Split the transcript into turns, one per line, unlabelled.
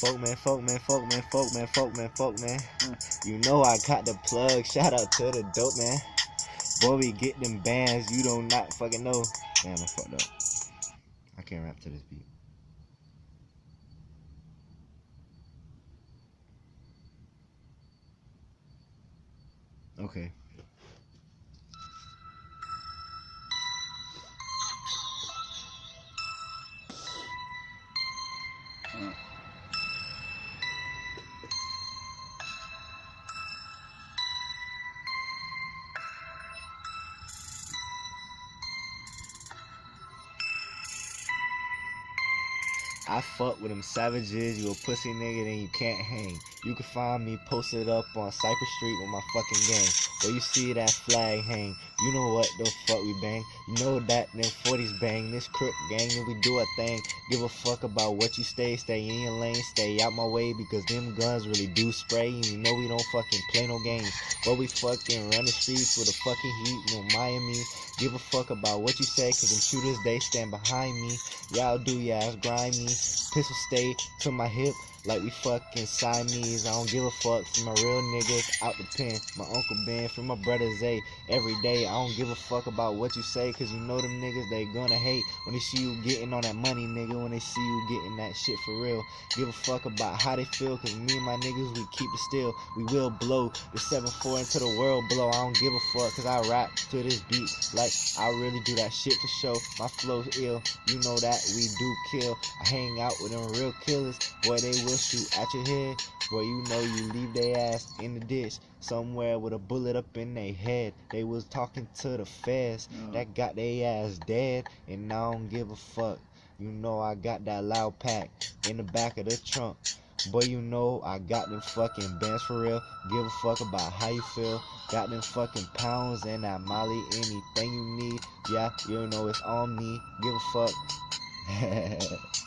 Folk man, folk man, folk man, folk man, folk man, folk man. You know I got the plug. Shout out to the dope man. Boy, we get them bands. You do not fucking know. Damn, I fucked up. I can't rap to this beat. Okay. I fuck with them savages, you a pussy nigga, then you can't hang. You can find me posted up on Cypress Street with my fucking gang. Where you see that flag hang, you know what the fuck we bang. You know that them 40s bang, this crook gang, and we do a thing. Give a fuck about what you stay in your lane, stay out my way, because them guns really do spray. And you know we don't fucking play no games, but we fucking run the streets with a fucking heat, no Miami. Give a fuck about what you say, cause them shooters, they stand behind me. Y'all do your ass grimy. Pistol stay to my hip like we fucking Siamese. I don't give a fuck from my real niggas out the pen. My Uncle Ben, from my brother Zay. Every day, I don't give a fuck about what you say, cause you know them niggas, they gonna hate when they see you getting on that money, nigga. When they see you getting that shit for real. Give a fuck about how they feel, cause me and my niggas, we keep it still. We will blow the 7-4 into the world blow. I don't give a fuck, cause I rap to this beat like I really do that shit for show. My flow's ill, you know that we do kill. I hang out with them real killers, boy, they will shoot at your head. Boy, you know you leave their ass in the ditch somewhere with a bullet up in their head. They was talking to the feds that got their ass dead, and I don't give a fuck. You know I got that loud pack in the back of the trunk. Boy, you know I got them fucking bands for real. Give a fuck about how you feel. Got them fucking pounds and that molly, anything you need. Yeah, you know it's on me. Give a fuck.